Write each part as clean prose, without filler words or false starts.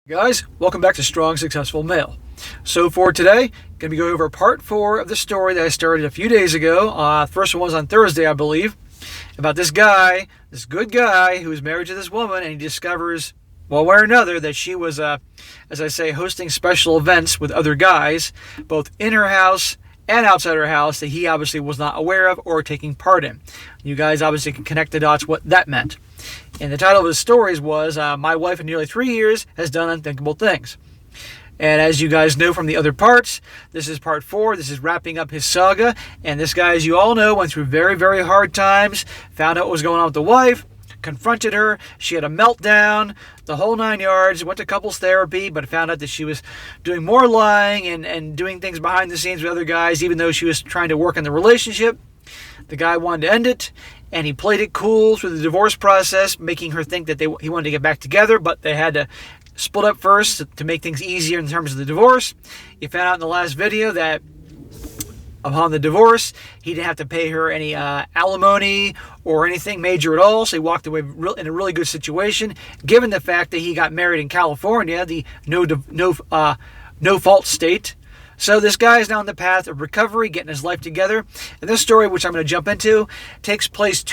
Guys, welcome back to Strong Successful Male. So for today, going to be going over part 4 of the story that I started a few days ago. First one was on Thursday, I believe, about this guy, this good guy who is married to this woman, and he discovers, one way or another, that she was, as I say, hosting special events with other guys, both in her house and outside her house, that he obviously was not aware of or taking part in. You guys obviously can connect the dots what that meant. And the title of his stories was, My Wife in Nearly 3 Years Has Done Unthinkable Things. And as you guys know from the other parts, this is part 4. This is wrapping up his saga. And this guy, as you all know, went through very, very hard times, found out what was going on with the wife, confronted her, she had a meltdown, the whole 9 yards, went to couples therapy, but found out that she was doing more lying and doing things behind the scenes with other guys, even though she was trying to work on the relationship. The guy wanted to end it, and he played it cool through the divorce process, making her think that he wanted to get back together, but they had to split up first to make things easier in terms of the divorce. He found out in the last video that upon the divorce, he didn't have to pay her any alimony or anything major at all, so he walked away in a really good situation, given the fact that he got married in California, the no-fault state. So this guy is now on the path of recovery, getting his life together. And this story, which I'm going to jump into, takes place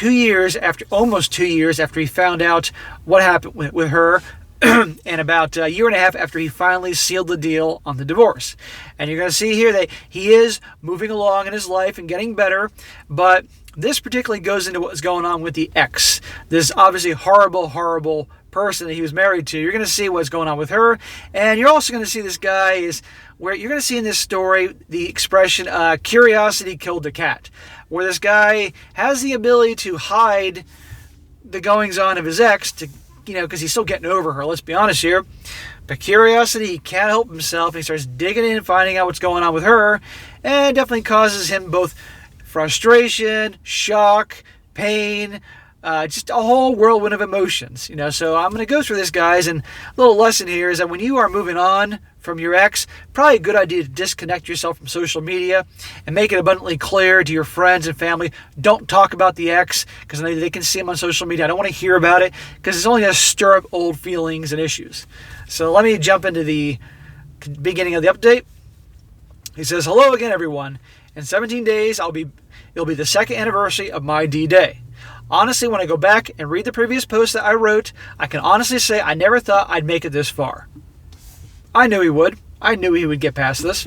almost 2 years after he found out what happened with her, and about a year and a half after he finally sealed the deal on the divorce. And you're going to see here that he is moving along in his life and getting better, but this particularly goes into what's going on with the ex. This obviously horrible, horrible person that he was married to. You're going to see what's going on with her, and you're also going to see this guy is where you're going to see in this story the expression curiosity killed the cat, where this guy has the ability to hide the goings on of his ex because he's still getting over her, let's be honest here. But curiosity, he can't help himself, and he starts digging in and finding out what's going on with her, and it definitely causes him both frustration, shock, pain, just a whole whirlwind of emotions. So I'm going to go through this, guys, and a little lesson here is that when you are moving on from your ex, probably a good idea to disconnect yourself from social media and make it abundantly clear to your friends and family, don't talk about the ex, because they can see him on social media. I don't want to hear about it, because it's only going to stir up old feelings and issues. So let me jump into the beginning of the update. He says, hello again, everyone. In 17 days, it'll be the second anniversary of my D-Day. Honestly, when I go back and read the previous post that I wrote, I can honestly say I never thought I'd make it this far. I knew he would. I knew he would get past this.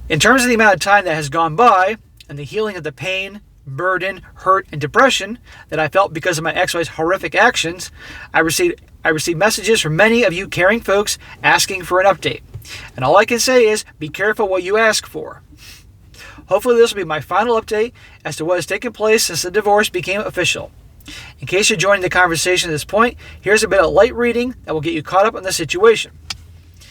In terms of the amount of time that has gone by and the healing of the pain, burden, hurt, and depression that I felt because of my ex-wife's horrific actions, I received messages from many of you caring folks asking for an update. And all I can say is, be careful what you ask for. Hopefully this will be my final update as to what has taken place since the divorce became official. In case you're joining the conversation at this point, here's a bit of light reading that will get you caught up on the situation. It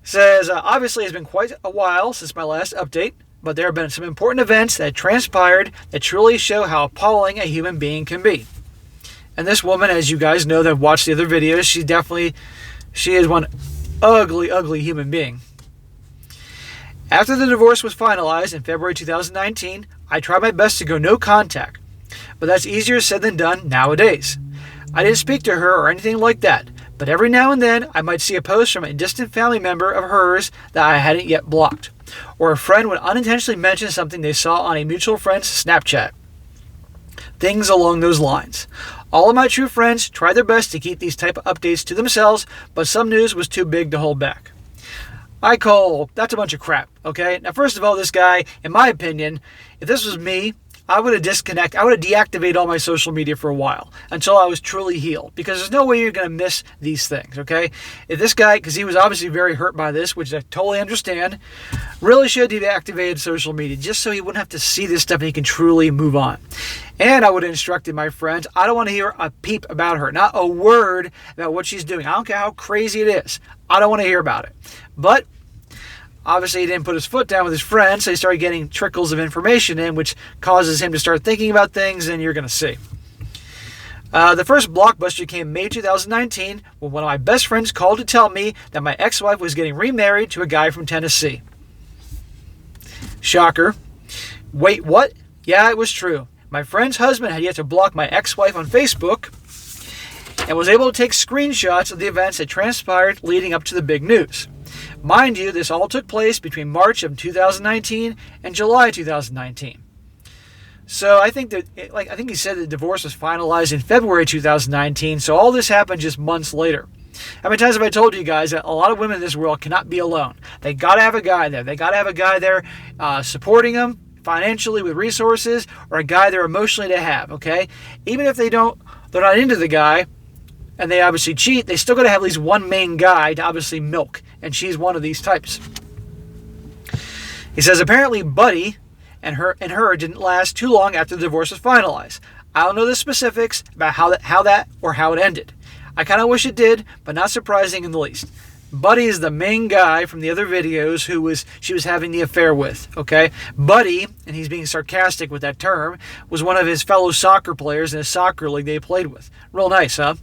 says, obviously it's been quite a while since my last update, but there have been some important events that transpired that truly show how appalling a human being can be. And this woman, as you guys know that have watched the other videos, she is one ugly, ugly human being. After the divorce was finalized in February 2019, I tried my best to go no contact, but that's easier said than done nowadays. I didn't speak to her or anything like that, but every now and then I might see a post from a distant family member of hers that I hadn't yet blocked, or a friend would unintentionally mention something they saw on a mutual friend's Snapchat. Things along those lines. All of my true friends try their best to keep these type of updates to themselves, but some news was too big to hold back. That's a bunch of crap, okay? Now, first of all, this guy, in my opinion, if this was me, I would have deactivated all my social media for a while until I was truly healed, because there's no way you're going to miss these things, okay? If this guy, because he was obviously very hurt by this, which I totally understand, really should have deactivated social media just so he wouldn't have to see this stuff and he can truly move on. And I would have instructed my friends, I don't want to hear a peep about her, not a word about what she's doing. I don't care how crazy it is. I don't want to hear about it. But obviously, he didn't put his foot down with his friends, so he started getting trickles of information in, which causes him to start thinking about things, and you're going to see. The first blockbuster came May 2019, when one of my best friends called to tell me that my ex-wife was getting remarried to a guy from Tennessee. Shocker. Wait, what? Yeah, it was true. My friend's husband had yet to block my ex-wife on Facebook, and was able to take screenshots of the events that transpired leading up to the big news. Mind you, this all took place between March of 2019 and July 2019. So I think he said the divorce was finalized in February 2019, so all this happened just months later. How many times have I told you guys that a lot of women in this world cannot be alone? They got to have a guy there. They got to have a guy there supporting them financially with resources, or a guy there emotionally to have, okay? Even if they're not into the guy, and they obviously cheat, they still got to have at least one main guy to obviously milk, and she's one of these types. He says apparently Buddy and her didn't last too long after the divorce was finalized. I don't know the specifics about how it ended. I kind of wish it did, but not surprising in the least. Buddy is the main guy from the other videos she was having the affair with, okay? Buddy, and he's being sarcastic with that term, was one of his fellow soccer players in a soccer league they played with. Real nice, huh?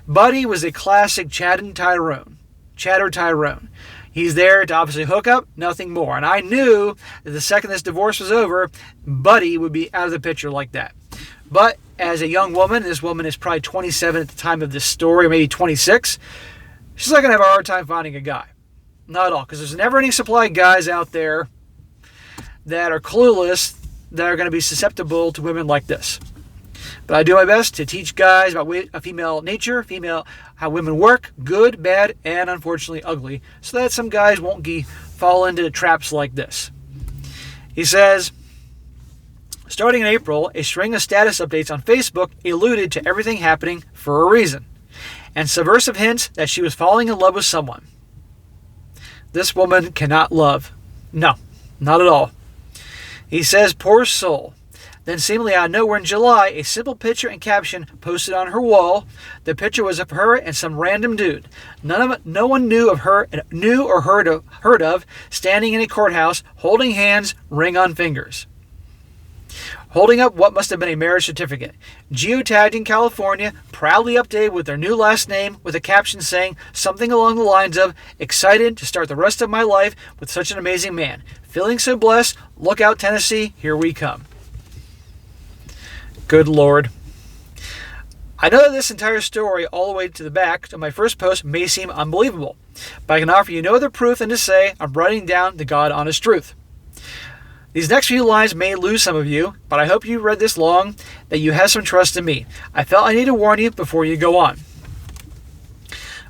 Buddy was a classic chatter Tyrone. He's there to obviously hook up, nothing more. And I knew that the second this divorce was over, Buddy would be out of the picture like that. But as a young woman, this woman is probably 27 at the time of this story, or maybe 26, she's not going to have a hard time finding a guy. Not at all, because there's never any supply of guys out there that are clueless, that are going to be susceptible to women like this. But I do my best to teach guys about female nature, how women work, good, bad, and unfortunately ugly, so that some guys won't fall into traps like this. He says, starting in April, a string of status updates on Facebook alluded to everything happening for a reason, and subversive hints that she was falling in love with someone. This woman cannot love. No, not at all. He says, poor soul. Then seemingly out of nowhere in July, a simple picture and caption posted on her wall. The picture was of her and some random dude. No one knew or heard of, standing in a courthouse, holding hands, ring on fingers. Holding up what must have been a marriage certificate. Geotagged in California, proudly updated with their new last name, with a caption saying something along the lines of, excited to start the rest of my life with such an amazing man. Feeling so blessed, look out Tennessee, here we come. Good Lord. I know that this entire story all the way to the back of my first post may seem unbelievable, but I can offer you no other proof than to say I'm writing down the God honest truth. These next few lines may lose some of you, but I hope you read this long, that you have some trust in me. I felt I need to warn you before you go on.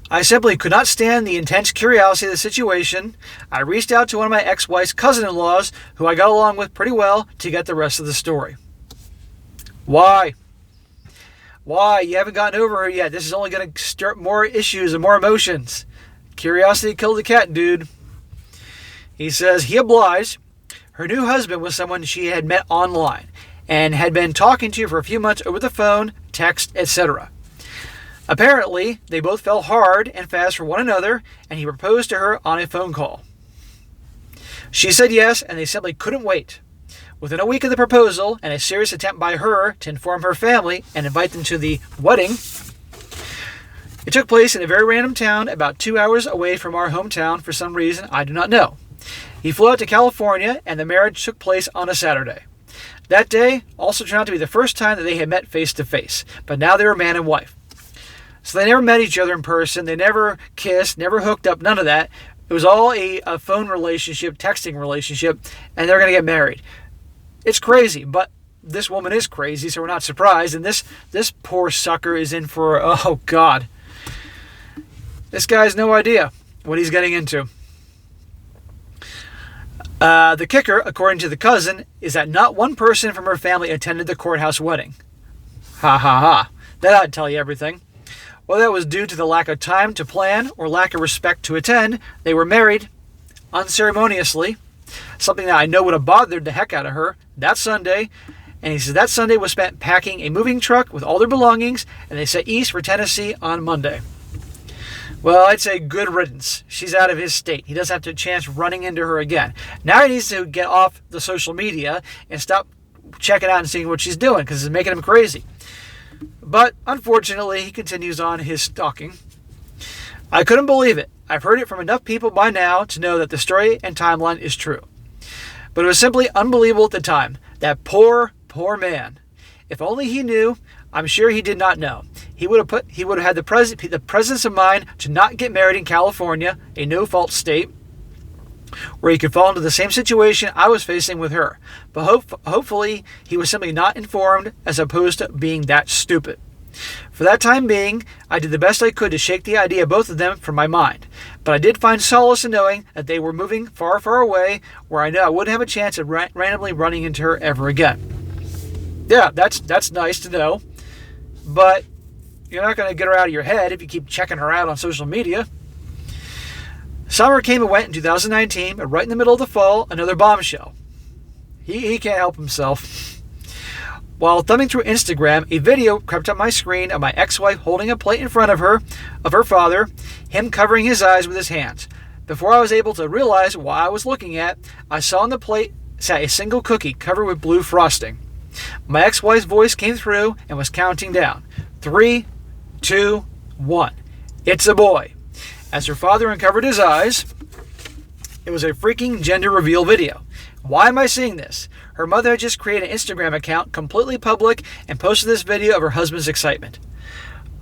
I simply could not stand the intense curiosity of the situation. I reached out to one of my ex-wife's cousin-in-laws, who I got along with pretty well, to get the rest of the story. Why? Why? You haven't gotten over her yet. This is only going to stir up more issues and more emotions. Curiosity killed the cat, dude. He says he obliged. Her new husband was someone she had met online and had been talking to for a few months over the phone, text, etc. Apparently, they both fell hard and fast for one another, and he proposed to her on a phone call. She said yes, and they simply couldn't wait. Within a week of the proposal and a serious attempt by her to inform her family and invite them to the wedding, it took place in a very random town about 2 hours away from our hometown for some reason I do not know. He flew out to California, and the marriage took place on a Saturday. That day also turned out to be the first time that they had met face to face, but now they were man and wife. So they never met each other in person, they never kissed, never hooked up, none of that. It was all a phone relationship, texting relationship, and they're going to get married. It's crazy, but this woman is crazy, so we're not surprised. And this poor sucker is in for, oh God. This guy has no idea what he's getting into. The kicker, according to the cousin, is that not one person from her family attended the courthouse wedding. Ha ha ha. That ought to tell you everything. Whether that was due to the lack of time to plan or lack of respect to attend, they were married unceremoniously. Something that I know would have bothered the heck out of her that Sunday. And he says that Sunday was spent packing a moving truck with all their belongings, and they set east for Tennessee on Monday. Well, I'd say good riddance. She's out of his state. He doesn't have a chance running into her again. Now he needs to get off the social media and stop checking out and seeing what she's doing, because it's making him crazy. But unfortunately, he continues on his stalking. I couldn't believe it. I've heard it from enough people by now to know that the story and timeline is true. But it was simply unbelievable at the time. That poor, poor man. If only he knew. I'm sure he did not know. he would have had the presence of mind to not get married in California, a no-fault state, where he could fall into the same situation I was facing with her. But hopefully he was simply not informed as opposed to being that stupid. For that time being, I did the best I could to shake the idea of both of them from my mind. But I did find solace in knowing that they were moving far, far away, where I know I wouldn't have a chance of randomly running into her ever again. Yeah, that's nice to know. But you're not going to get her out of your head if you keep checking her out on social media. Summer came and went in 2019, but right in the middle of the fall, another bombshell. He can't help himself. While thumbing through Instagram, a video crept up my screen of my ex-wife holding a plate in front of her father, him covering his eyes with his hands. Before I was able to realize what I was looking at, I saw on the plate sat a single cookie covered with blue frosting. My ex-wife's voice came through and was counting down. 3, 2, 1. It's a boy. As her father uncovered his eyes, it was a freaking gender reveal video. Why am I seeing this? Her mother had just created an Instagram account, completely public, and posted this video of her husband's excitement.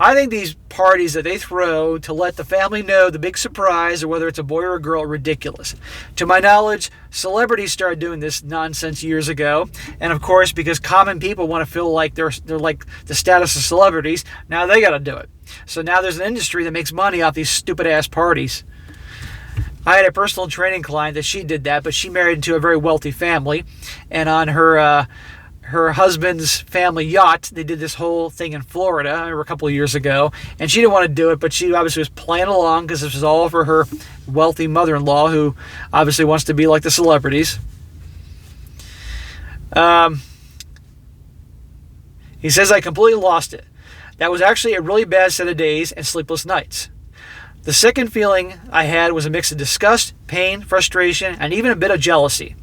I think these parties that they throw to let the family know the big surprise, or whether it's a boy or a girl, are ridiculous. To my knowledge, celebrities started doing this nonsense years ago, and of course, because common people want to feel like they're like the status of celebrities, now they got to do it. So now there's an industry that makes money off these stupid-ass parties. I had a personal training client that she did that, but she married into a very wealthy family, and on her husband's family yacht, they did this whole thing in Florida a couple of years ago, and she didn't want to do it, but she obviously was playing along because this was all for her wealthy mother-in-law, who obviously wants to be like the celebrities. He says, I completely lost it. That was actually a really bad set of days and sleepless nights. The second feeling I had was a mix of disgust, pain, frustration, and even a bit of jealousy.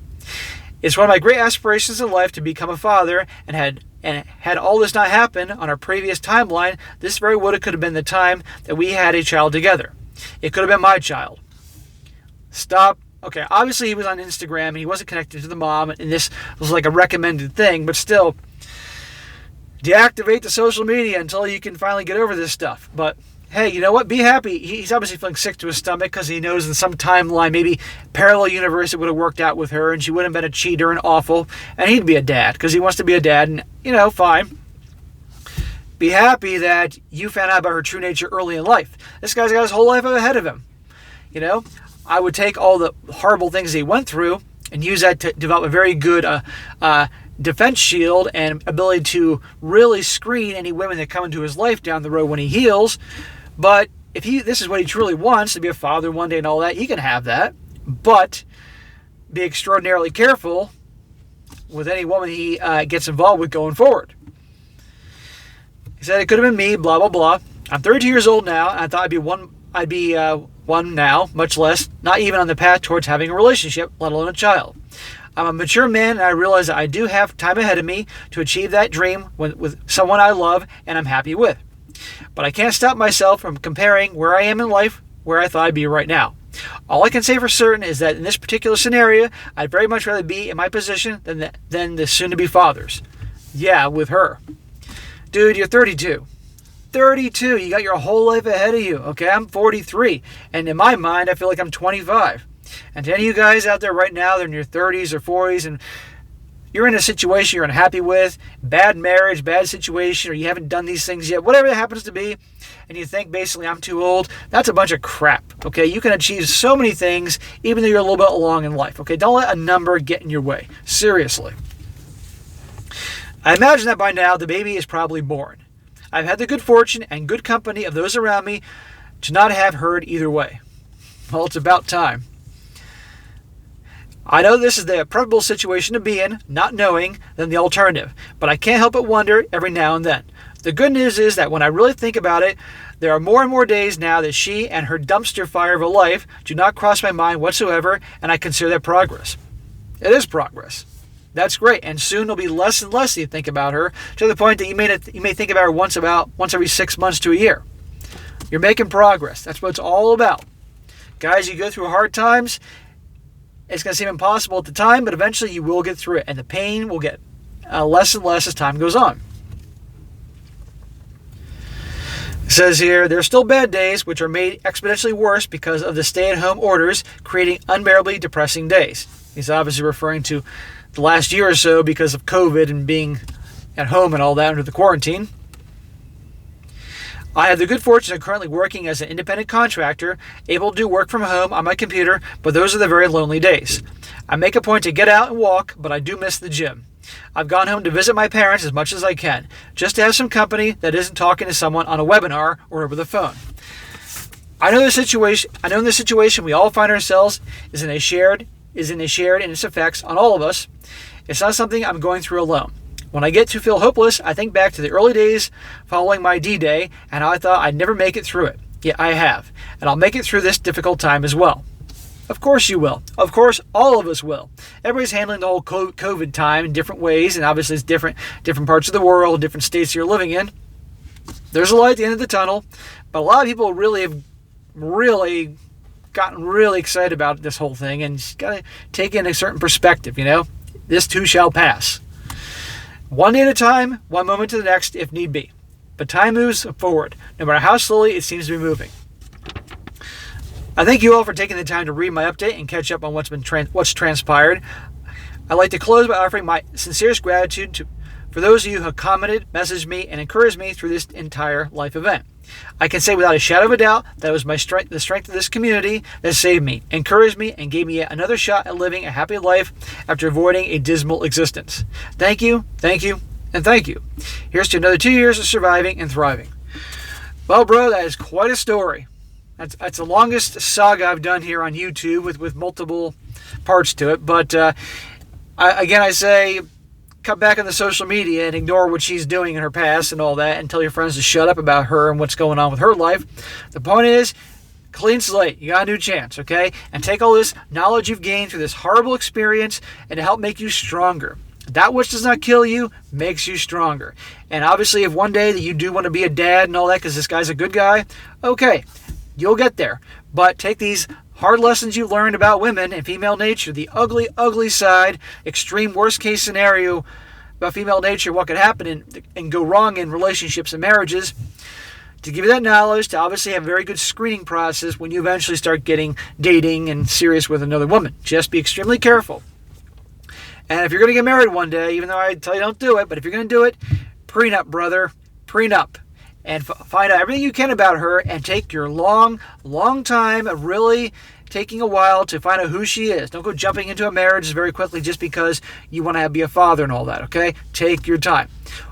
It's one of my great aspirations in life to become a father, and had all this not happened on our previous timeline, this very could have been the time that we had a child together. It could have been my child. Stop. Okay, obviously he was on Instagram and he wasn't connected to the mom, and this was like a recommended thing, but still, deactivate the social media until you can finally get over this stuff. But hey, you know what? Be happy. He's obviously feeling sick to his stomach because he knows in some timeline, maybe parallel universe, it would have worked out with her and she wouldn't have been a cheater and awful, and he'd be a dad because he wants to be a dad, and, fine. Be happy that you found out about her true nature early in life. This guy's got his whole life ahead of him. I would take all the horrible things he went through and use that to develop a very good defense shield and ability to really screen any women that come into his life down the road when he heals. But if this is what he truly wants, to be a father one day and all that, he can have that. But be extraordinarily careful with any woman he gets involved with going forward. He said it could have been me, blah, blah, blah. I'm 32 years old now, and I thought I'd be one now, much less, not even on the path towards having a relationship, let alone a child. I'm a mature man, and I realize that I do have time ahead of me to achieve that dream with someone I love and I'm happy with. But I can't stop myself from comparing where I am in life, where I thought I'd be right now. All I can say for certain is that in this particular scenario, I'd very much rather be in my position than the soon-to-be fathers. Yeah, with her. Dude, you're 32. 32, you got your whole life ahead of you. Okay, I'm 43, and in my mind, I feel like I'm 25. And to any of you guys out there right now, they're in your 30s or 40s, and you're in a situation you're unhappy with, bad marriage, bad situation, or you haven't done these things yet, whatever it happens to be, and you think basically I'm too old, that's a bunch of crap, okay? You can achieve so many things even though you're a little bit along in life, okay? Don't let a number get in your way. Seriously. I imagine that by now the baby is probably born. I've had the good fortune and good company of those around me to not have heard either way. Well, it's about time. I know this is the preferable situation to be in, not knowing, than the alternative, but I can't help but wonder every now and then. The good news is that when I really think about it, there are more and more days now that she and her dumpster fire of a life do not cross my mind whatsoever, and I consider that progress. It is progress. That's great, and soon there'll be less and less you think about her, to the point that you may think about her once every 6 months to a year. You're making progress. That's what it's all about. Guys, you go through hard times. It's going to seem impossible at the time, but eventually you will get through it, and the pain will get less and less as time goes on. It says here, there are still bad days, which are made exponentially worse because of the stay-at-home orders, creating unbearably depressing days. He's obviously referring to the last year or so because of COVID and being at home and all that under the quarantine. I have the good fortune of currently working as an independent contractor, able to do work from home on my computer, but those are the very lonely days. I make a point to get out and walk, but I do miss the gym. I've gone home to visit my parents as much as I can, just to have some company that isn't talking to someone on a webinar or over the phone. I know in the situation we all find ourselves is in a shared in its effects on all of us. It's not something I'm going through alone. When I get to feel hopeless, I think back to the early days following my D-Day, and I thought I'd never make it through it. Yet I have, and I'll make it through this difficult time as well. Of course you will. Of course all of us will. Everybody's handling the whole COVID time in different ways, and obviously it's different parts of the world, different states you're living in. There's a light at the end of the tunnel, but a lot of people have gotten really excited about this whole thing, and just got to take in a certain perspective, This too shall pass. One day at a time, one moment to the next, if need be. But time moves forward, no matter how slowly it seems to be moving. I thank you all for taking the time to read my update and catch up on what's transpired. I'd like to close by offering my sincerest gratitude for those of you who have commented, messaged me, and encouraged me through this entire life event. I can say without a shadow of a doubt that it was the strength of this community that saved me, encouraged me, and gave me yet another shot at living a happy life after avoiding a dismal existence. Thank you, and thank you. Here's to another 2 years of surviving and thriving. Well, bro, that is quite a story. That's the longest saga I've done here on YouTube with multiple parts to it. But I say, cut back on the social media and ignore what she's doing in her past and all that, and tell your friends to shut up about her and what's going on with her life. The point is, clean slate. You got a new chance, okay? And take all this knowledge you've gained through this horrible experience and to help make you stronger. That which does not kill you makes you stronger. And obviously, if one day that you do want to be a dad and all that because this guy's a good guy, okay, you'll get there. But take these hard lessons you learned about women and female nature, the ugly, ugly side, extreme worst case scenario about female nature, what could happen and go wrong in relationships and marriages, to give you that knowledge, to obviously have a very good screening process when you eventually start dating and serious with another woman. Just be extremely careful. And if you're going to get married one day, even though I tell you don't do it, but if you're going to do it, prenup, brother, prenup. And find out everything you can about her and take your long time of really taking a while to find out who she is. Don't go jumping into a marriage very quickly just because you want to be a father and all that, okay? Take your time.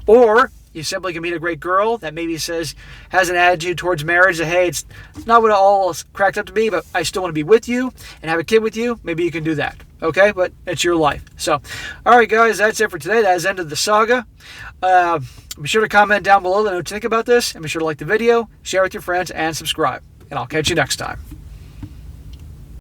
Or you simply can meet a great girl that maybe has an attitude towards marriage that, hey, it's not what it all is cracked up to be, but I still want to be with you and have a kid with you. Maybe you can do that, okay? But it's your life. So, all right, guys, that's it for today. That has ended the saga. Be sure to comment down below what you think about this, and be sure to like the video, share with your friends, and subscribe. And I'll catch you next time.